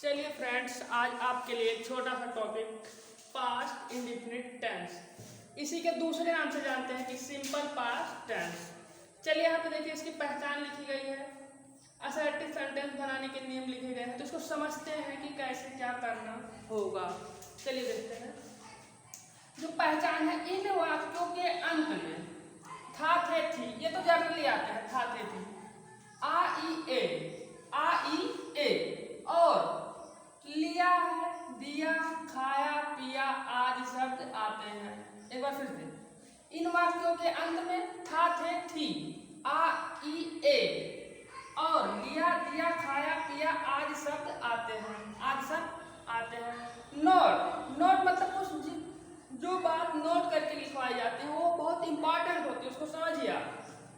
चलिए फ्रेंड्स, आज आपके लिए एक छोटा सा टॉपिक पास्ट इंडेफिनिट टेंस, इसी के दूसरे नाम से जानते हैं कि सिंपल पास्ट टेंस। चलिए यहाँ पे देखिए, इसकी पहचान लिखी गई है, असर्टिव सेंटेंस बनाने के नियम लिखे गए हैं, तो इसको समझते हैं कि कैसे क्या करना होगा। चलिए देखते हैं। जो पहचान है, इन वाक्यों के अंत में था थे थी, ये तो जनरली आते हैं, था थे थी, आ ई ए और लिया है, दिया, खाया, पिया आदि शब्द आते हैं। एक बार फिर से, इन वाक्यों के अंत में था थे थी, आ ई ए और लिया, दिया, खाया, पिया आदि शब्द आते हैं, आदि शब्द आते हैं। नोट मतलब कुछ जो बात नोट करके लिखवाई जाती है वो बहुत इंपॉर्टेंट होती है, उसको समझिए आप।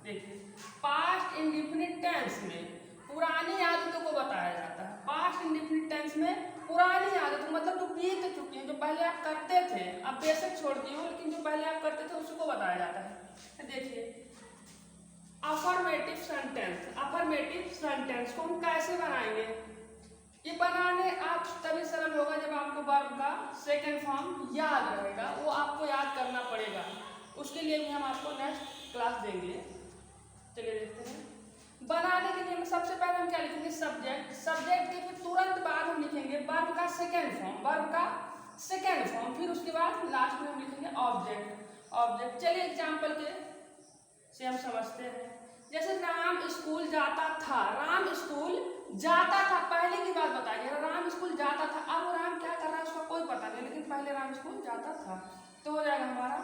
देखिए, पास्ट इंडेफिनिट टेंस में पुरानी आदतों को बताया जाता है। पास्ट इंडेफिनिट टेंस में पुरानी आदतों मतलब जो बीत चुकी है, जो पहले आप करते थे, आप बेशक छोड़ दिए हो, लेकिन जो पहले आप करते थे उसको बताया जाता है। देखिए, अफर्मेटिव सेंटेंस, अफर्मेटिव सेंटेंस को हम कैसे बनाएंगे? ये बनाने आप तभी सरल होगा जब आपको वर्ब का सेकेंड फॉर्म याद रहेगा, वो आपको याद करना पड़ेगा। उसके लिए भी हम आपको नेक्स्ट क्लास देंगे। चलिए देखते हैं। बनाने के लिए सबसे पहले हम क्या लिखेंगे? सब्जेक्ट। सब्जेक्ट के फिर तुरंत बाद हम लिखेंगे वर्ब का सेकेंड फॉर्म, वर्ब का सेकेंड फॉर्म, फिर उसके बाद लास्ट में हम लिखेंगे ऑब्जेक्ट। ऑब्जेक्ट। चलिए एग्जाम्पल के से हम समझते हैं। जैसे राम स्कूल जाता था, राम स्कूल जाता था, पहले की बात बताइए। राम स्कूल जाता था, अब राम क्या कर रहा है उसका कोई पता नहीं, लेकिन पहले राम स्कूल जाता था, तो हो जाएगा हमारा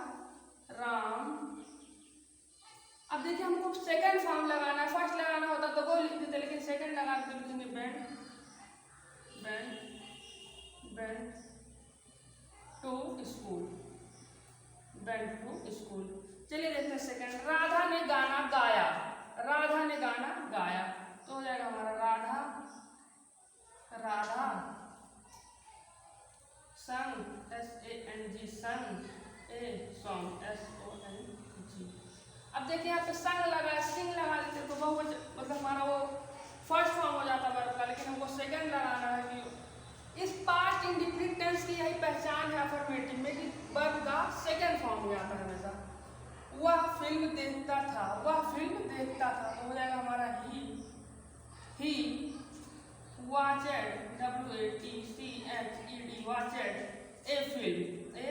राम। अब देखिए, हमको सेकंड फॉर्म लगाना है, फर्स्ट लगाना होता तो वो लिख देते, लेकिन सेकंड लगा के लिखेंगे went, went, went to school, went to school. चलिए देखते हैं सेकंड। राधा ने गाना गाया, राधा ने गाना गाया, तो हो जाएगा हमारा राधा, राधा संग, SANG, संग, ए सॉन्ग, SONG। अब देखिए यहाँ पे संग लगा, सिंग लगा देते तो वो मतलब हमारा वो फर्स्ट फॉर्म हो जाता वर्ब का, लेकिन हमको सेकंड लगाना है। कि इस पास्ट इंडेफिनिट टेंस की यही पहचान है अफर्मेटिव में कि वर्ब का सेकंड फॉर्म हो जाता है हमेशा। वह फिल्म देखता था, वह फिल्म देखता था, तो हो जाएगा हमारा ही watched, WATCHED, watched ए फिल्म, ए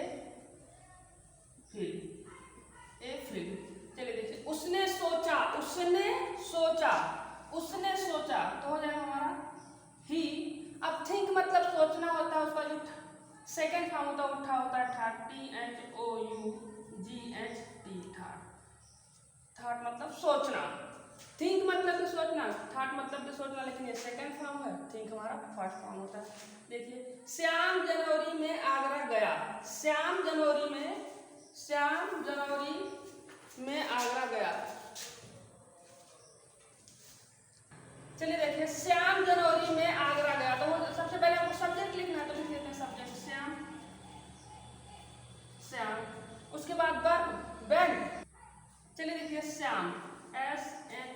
फिल्म। चलिए देखिए, उसने सोचा, उसने सोचा, उसने सोचा, तो हो जाएगा हमारा ही। अब थिंक मतलब सोचना होता है, उसका जो सेकंड फॉर्म होता है उठा होता है ठाट, THOUGHT, ठाट। ठाट मतलब सोचना, थिंक मतलब भी सोचना, ठाट मतलब भी सोचना, लेकिन ये सेकंड फॉर्म है, थिंक हमारा फर्स्ट फॉर्म होता है। देखिए, श्याम जनवरी में आगरा गया, श्याम जनवरी में आगरा गया। चलिए देखिए, श्याम जनवरी में आगरा गया, तो सबसे पहले आपको सब्जेक्ट लिखना है, तो लिख देते हैं सब्जेक्ट श्याम, श्याम। उसके बाद वर्ब बेंट। चलिए देखिए, Shyam, SHYAM,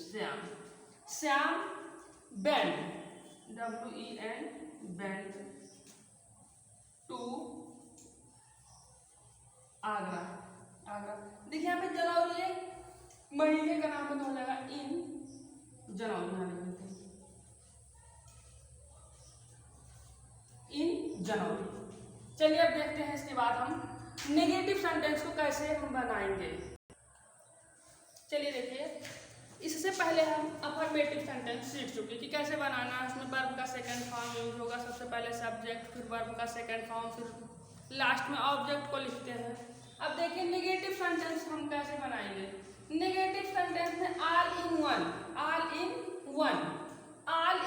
Shyam, Shyam went, WEN, went to Agra, Agra. देखिए यहाँ पे जनवरी एक महीने का नाम हो जाएगा, इन जनवरी, इन जनवरी। चलिए अब देखते हैं इसके बाद हम नेगेटिव सेंटेंस को कैसे हम बनाएंगे। चलिए देखिए, इससे पहले हम अफर्मेटिव सेंटेंस सीख चुके कि कैसे बनाना है। उसमें वर्ब का सेकंड फॉर्म यूज होगा, सबसे पहले सब्जेक्ट, फिर वर्ब का सेकंड फॉर्म, फिर लास्ट में ऑब्जेक्ट को लिखते हैं। अब देखिए, नेगेटिव सेंटेंस हम कैसे बनाएंगे। नेगेटिव सेंटेंस में ऑल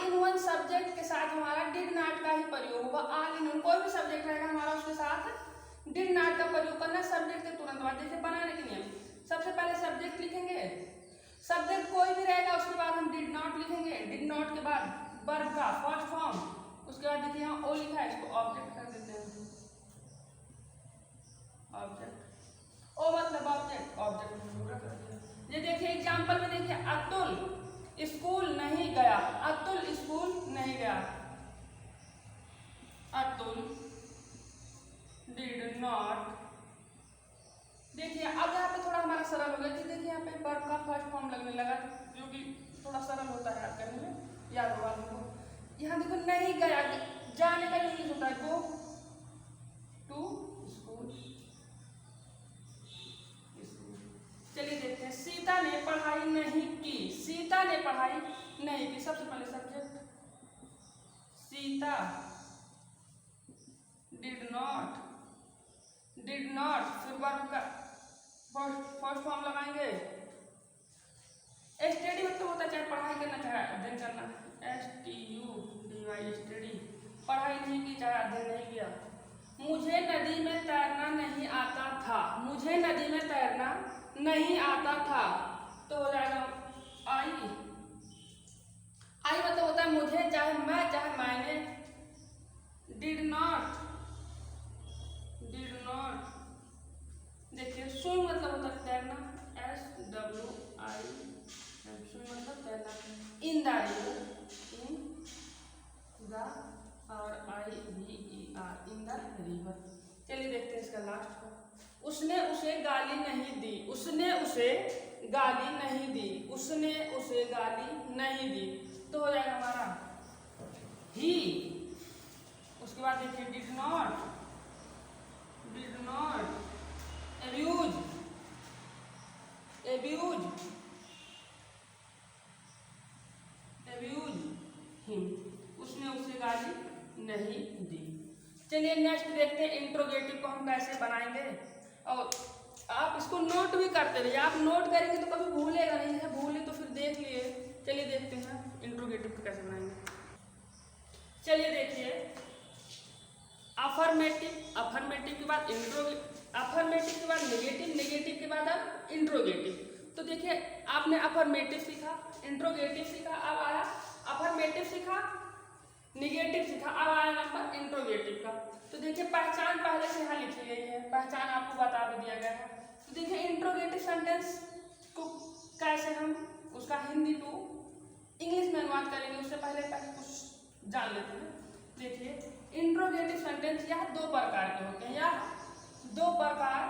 इन वन सब्जेक्ट के साथ हमारा डिड नॉट का ही प्रयोग होगा। ऑल इन वन, कोई भी सब्जेक्ट रहेगा हमारा, उसके साथ डिड नॉट का प्रयोग करना सब्जेक्ट के तुरंत बाद। जैसे बनाने के नियम, सबसे पहले सब्जेक्ट लिखेंगे, सब्जेक्ट कोई भी रहेगा, उसके बाद हम डिड नॉट लिखेंगे, डिड नॉट के बाद वर्ब का फर्स्ट फॉर्म, उसके बाद देखिए यहाँ ओ लिखा है, इसको ऑब्जेक्ट कर देते हैं, ऑब्जेक्ट, ओ मतलब ऑब्जेक्ट, ऑब्जेक्ट पूरा कर दिया। ये देखिए एग्जांपल में देखिए, अतुल स्कूल नहीं गया, अतुल स्कूल डिड नॉट। देखिए अब यहाँ पे थोड़ा हमारा सरल हो गया कि देखिए यहाँ पे वर्ब का फर्स्ट फॉर्म लगने लगा, जो कि थोड़ा सरल होता है याद करने में, याद होगा आपको। यहाँ देखो नहीं गया, जाने का इंग्लिश होता है गो टू स्कूल। चलिए देखते हैं, सीता ने पढ़ाई नहीं की। सीता ने पढ़ाई नहीं की, सबसे पहले subject Sita did not, did not, फिर वर्ब का फर्स्ट फॉर्म लगाएंगे। स्टडी मतलब होता है चाहे पढ़ाई करना चाहे अध्ययन करना, STUDY स्टडी। पढ़ाई नहीं की चाहे अध्ययन नहीं किया। मुझे नदी में तैरना नहीं आता था। मुझे नदी में तैरना नहीं आता था, तो हो जाएगा आई। आई मतलब होता है मुझे, चाहे मैं चाहे मैंने। Did not, did not. देखिए स्विम मतलब होता है तैरना, SWI, स्विम मतलब तैरना। In the river, in the और IVER, इन द रिवर। चलिए देखते हैं इसका लास्ट का। उसने उसे गाली नहीं दी। उसने उसे गाली नहीं दी। उसने उसे गाली नहीं दी, तो हो जाएगा हमारा ही। उसके बाद देखिए did not, did not abuse, abuse, abuse him. उसने उसे गाली नहीं दी। चलिए नेक्स्ट देखते हैं इंट्रोगेटिव को हम कैसे बनाएंगे। और आप इसको नोट भी करते रहिए, आप नोट करेंगे तो कभी भूलेगा नहीं है, भूले तो फिर देख लिए। चलिए देखते हैं इंट्रोगेटिव को कैसे बनाएंगे। चलिए देखिए, अफर्मेटिव, अफर्मेटिव के बाद अफर्मेटिव के बाद नेगेटिव, नेगेटिव के बाद अब इंट्रोगेटिव। तो देखिए आपने अफर्मेटिव सीखा, इंट्रोगेटिव सीखा, अब आया अफर्मेटिव सीखा, निगेटिव सीखा, अब आया नंबर इंट्रोगेटिव का। तो देखिए पहचान पहले से यहाँ लिखी गई है, पहचान आपको बता भी दिया गया है। तो देखिए इंट्रोगेटिव सेंटेंस को कैसे हम उसका हिंदी टू इंग्लिश में अनुवाद करेंगे, उससे पहले कुछ जान लेते हैं। देखिए इंट्रोगेटिव सेंटेंस यह दो प्रकार के होते हैं, या दो प्रकार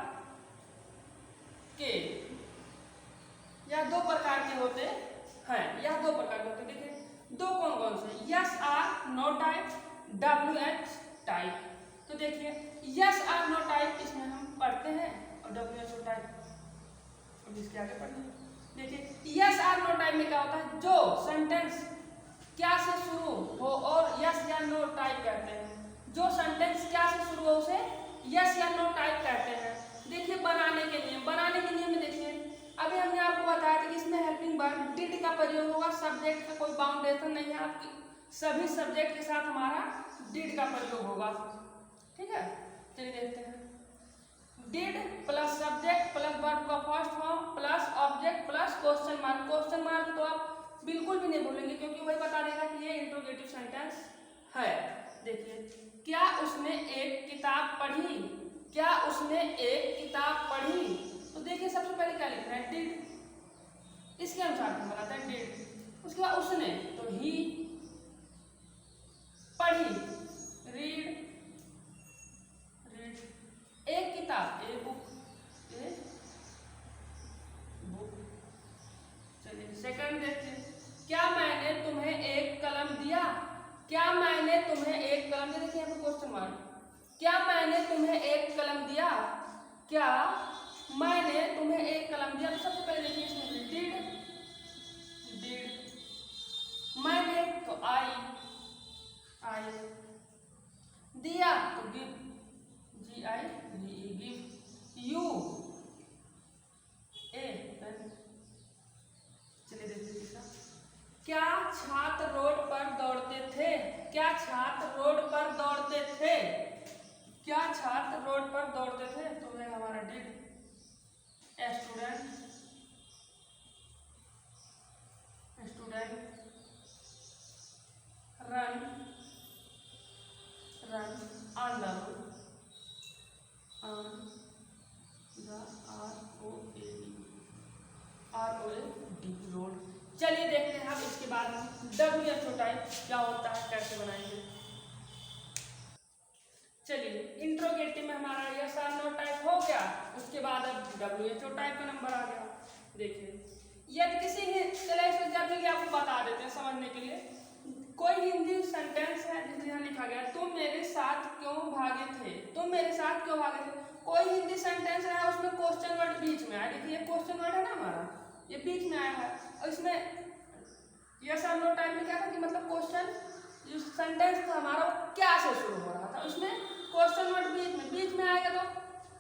के, या दो प्रकार के होते हैं, या दो प्रकार के होते हैं। देखिए दो कौन कौन से, yes or no type, WH type. तो देखिए यस आर नो टाइप इसमें हम पढ़ते हैं, और WHO टाइप अब इसके आगे पढ़ेंगे। देखिए यस आर नो टाइप में क्या होता है, जो सेंटेंस क्या से शुरू हो और यस या नो टाइप कहते हैं। जो सेंटेंस क्या से शुरू हो उसे यस या नो टाइप कहते हैं। देखिए बनाने के नियम, बनाने के नियम में देखिए अभी हमने आपको बताया था कि इसमें हेल्पिंग वर्ब डिड का प्रयोग होगा। सब्जेक्ट का कोई बाउंडेशन नहीं है, आपकी सभी सब्जेक्ट के साथ हमारा डिड का प्रयोग होगा। ठीक है, चलिए देखते हैं। Did plus subject plus verb का first form plus object plus question mark. Question mark तो आप बिल्कुल भी नहीं भूलेंगे, क्योंकि वही बता देगा कि ये इंट्रोगेटिव सेंटेंस है। देखिए क्या उसने एक किताब पढ़ी, क्या उसने एक किताब पढ़ी। तो देखिए सबसे पहले क्या लिखना है, डिड, इसके अनुसार हम बनाते हैं डिड। उसके बाद उसने, तो ही, पढ़ी, रीड, रीड, एक किताब, ए बुक, ए बुक। चलिए सेकंड देखिए, क्या मैंने तुम्हें एक कलम दिया, क्या मैंने तुम्हें एक कलम दिया। देखिए यहाँ पे क्वेश्चन मार्क, क्या मैंने तुम्हें एक कलम दिया, क्या मैंने तुम्हें एक कलम दिया। तो सबसे पहले देखिए इसमें डिड, डिड, मैंने तो आई, आई, दिया तो give, GIVE, give, you, a pen. चलिए देखते हैं क्या छात्र रोड पर दौड़ते थे, क्या छात्र रोड पर दौड़ते थे, क्या छात्र रोड पर दौड़ते थे। तो है हमारा did. Student, student, run, run, on the road, on the ROAD road. चलिए देखते हैं अब इसके बाद हम WHO टाइप क्या होता है कैसे बनाएंगे। चलिए इंट्रोगेटिव में हमारा यस आर नो टाइप हो गया, उसके बाद अब WHO टाइप का नंबर आ गया। देखिए यदि किसी चले जनरली आपको बता देते हैं समझने के लिए, कोई हिंदी सेंटेंस है जिसमें यहाँ लिखा गया तुम मेरे साथ क्यों भागे थे, तुम मेरे साथ क्यों भागे थे। कोई हिंदी सेंटेंस है उसमें क्वेश्चन वर्ड बीच में आया, देखिए ये क्वेश्चन वर्ड है ना हमारा, ये बीच में आया है और इसमें यस और नो टाइप में क्या था कि मतलब क्वेश्चन जो सेंटेंस था हमारा क्या से शुरू हो रहा था, उसमें क्वेश्चन वर्ड बीच में आएगा तो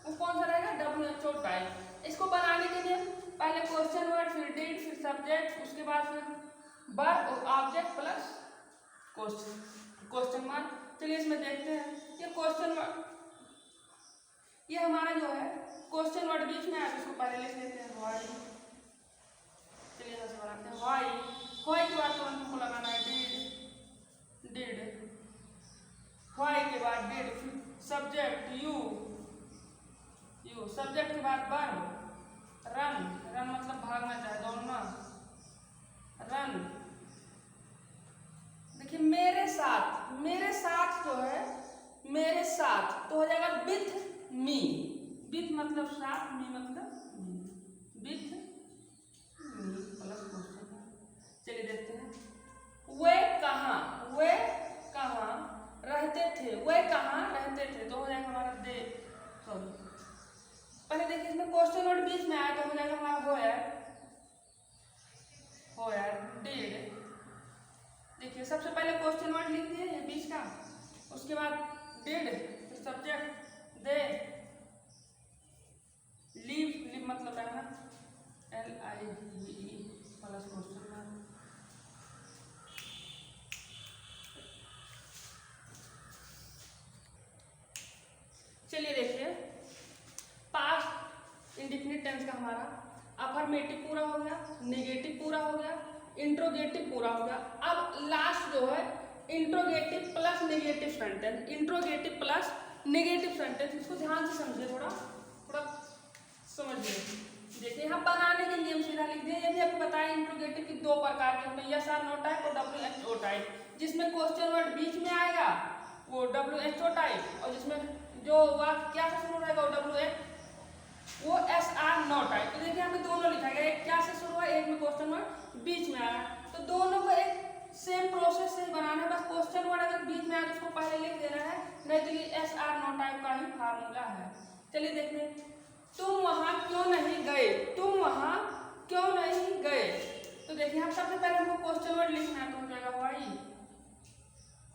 वो कौन सा रहेगा WHO टाइप। इसको बनाने के लिए पहले क्वेश्चन वर्ड, फिर डिड, फिर सब्जेक्ट, उसके बाद फिर वर्ब और ऑब्जेक्ट प्लस क्वेश्चन मार्क। चलिए इसमें देखते हैं ये क्वेश्चन वर्ड, ये हमारा जो है क्वेश्चन वर्ड बीच में है, इसको पहले लिख लेते हैं व्हाई। चलिए यहाँ से बनाते हैं व्हाई, व्हाई के बाद तुरंत हमको लगाना है डिड, व्हाई के बाद डिड, फिर सब्जेक्ट यू, सब्जेक्ट के बाद वर्ब रन, मतलब भागना चाहे दौड़ना, रन। देखिए मेरे साथ जो है मेरे साथ तो हो जाएगा विथ मी, विथ मतलब साथ, मी मतलब विथ मी प्लस क्वेश्चन। चलिए देखते हैं वे कहाँ रहते थे, वे कहाँ रहते थे तो हो जाएगा हमारा दे, सॉरी पहले देखिए इसमें क्वेश्चन वर्ड बीच में आया तो हो जाएगा हमारा हो यार डिड। देखिए सबसे पहले क्वेश्चन वर्ड लिख दिए ये बीच का, उसके बाद डिड, फिर सब्जेक्ट दे, लीव मतलब है ना LIVE प्लस क्वेश्चन मार्क। चलिए देखिए पास्ट इंडेफिनिट टेंस का हमारा अफर्मेटिव पूरा हो गया, नेगेटिव पूरा हो गया, इंट्रोगेटिव पूरा हो गया। अब लास्ट जो है interrogative plus negative sentence, interrogative plus negative sentence, इसको ध्यान से समझिए, थोड़ा समझिए। देखिए यहाँ बनाने के नियम सीधा लिख दिए, ये भी आपको बताया इंट्रोगेटिव की दो प्रकार के होते हैं, यस आर नो टाइप और WHO टाइप। जिसमें क्वेश्चन वर्ड बीच में आएगा वो WHO टाइप, और जिसमें जो वाक्य क्या से शुरू रहेगा वो SR नो टाइप। तो देखिए यहाँ पे दोनों लिखा गया, एक क्या से शुरू है, एक में क्वेश्चन वर्ड बीच में आया, तो दोनों को एक सेम प्रोसेस से बनाना है, बस क्वेश्चन वर्ड अगर बीच में आया तो उसको पहले लिख देना है, नहीं तो ये SR नो टाइप का ही फार्मूला है। चलिए देखते हैं तुम वहां क्यों नहीं गए, तुम वहां क्यों नहीं गए। तो देखिए हम सबसे पहले हमको क्वेश्चन वर्ड लिखना है, तो हो जाएगा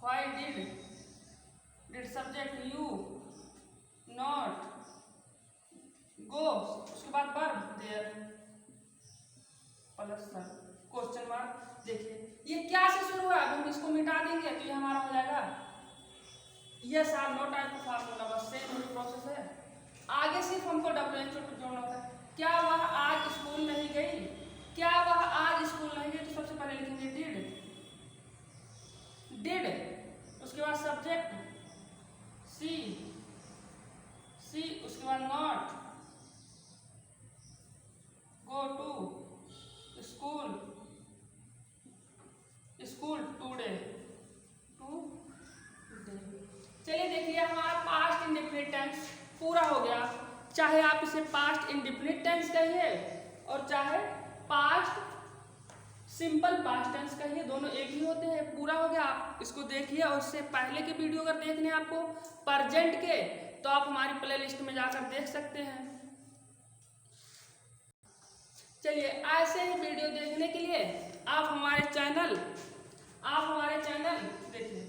why did subject you not go, उसके बाद verb there plus question mark. देखिए ये क्या से शुरू है, अब हम इसको मिटा देंगे तो ये हमारा हो जाएगा यस आर नो टाइप का फार्मूला, बस सेम ही प्रोसेस है। आगे सिर्फ हमको WHO को जोड़ना होता है। क्या वह आज स्कूल नहीं गई, क्या वह आज स्कूल नहीं गई, तो सबसे पहले लिखेंगे डिड, उसके बाद सब्जेक्ट सी, उसके बाद not, go to school today. चलिए देखिए हमारा पास्ट इंडेफिनिट टेंस पूरा हो गया, चाहे आप इसे पास्ट इंडेफिनिट टेंस कहिए और चाहे पास्ट सिंपल पास्ट टेंस कहिए, दोनों एक ही होते हैं। पूरा हो गया, आप इसको देखिए, और इससे पहले के वीडियो अगर देखने हैं आपको प्रेजेंट के, तो आप हमारी प्लेलिस्ट में जाकर देख सकते हैं। चलिए ऐसे ही वीडियो देखने के लिए आप हमारे चैनल देखिए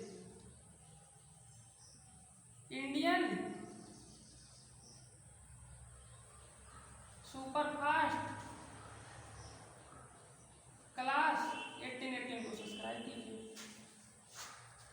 इंडियन सुपर फास्ट